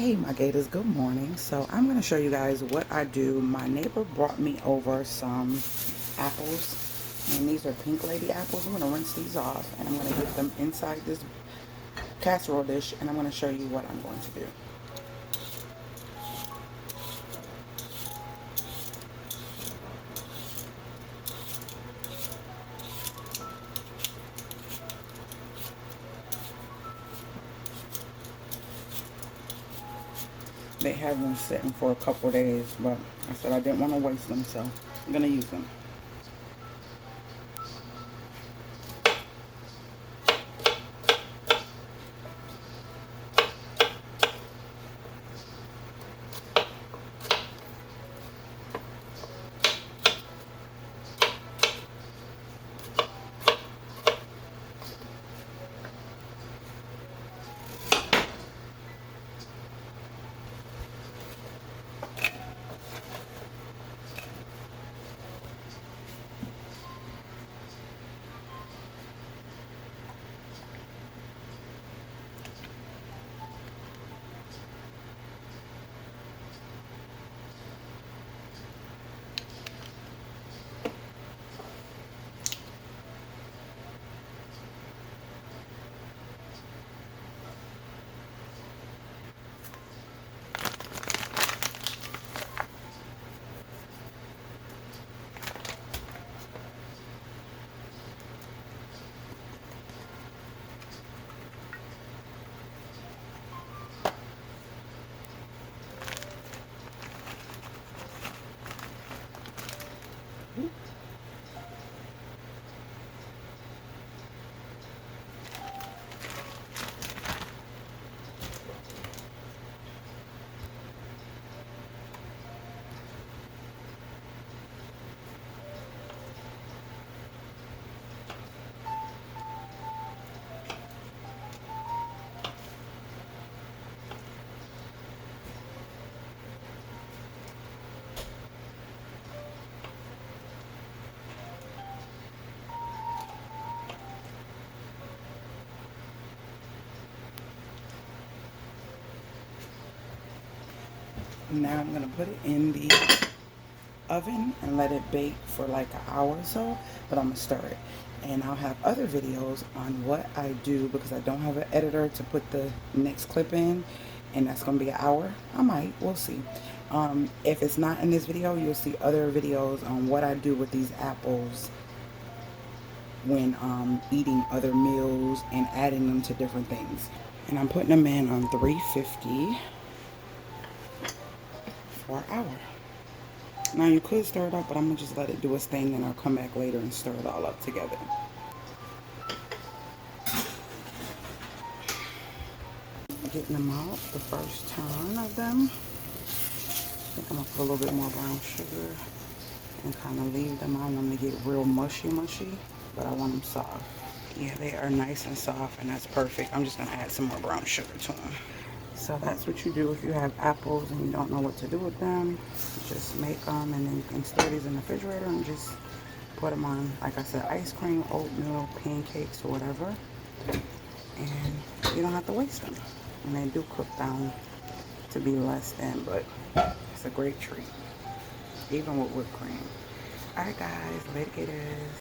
Hey my gators, good morning. So I'm going to show you guys what I do. My neighbor brought me over some apples, and these are pink lady apples. I'm going to rinse these off and I'm going to get them inside this casserole dish, and I'm going to show you what I'm going to do. They have been sitting for a couple days, but I said I didn't want to waste them, so I'm going to use them. Now I'm going to put it in the oven and let it bake for like an hour or so, but I'm going to stir it. And I'll have other videos on what I do because I don't have an editor to put the next clip in, and that's going to be an hour. I might, we'll see. If it's not in this video, you'll see other videos on what I do with these apples when eating other meals and adding them to different things. And I'm putting them in on 350 for an hour. Now you could stir it up, but I'm going to just let it do its thing, and I'll come back later and stir it all up together. Getting them out the first turn of them. I think I'm going to put a little bit more brown sugar and kind of leave them. I don't want them to get real mushy, but I want them soft. Yeah, they are nice and soft, and that's perfect. I'm just going to add some more brown sugar to them. So that's what you do if you have apples and you don't know what to do with them. Just make them, and then you can store these in the refrigerator and just put them on, like I said, ice cream, oatmeal, pancakes, or whatever. And you don't have to waste them. And they do cook down to be less than, but it's a great treat, even with whipped cream. Alright guys, later gators.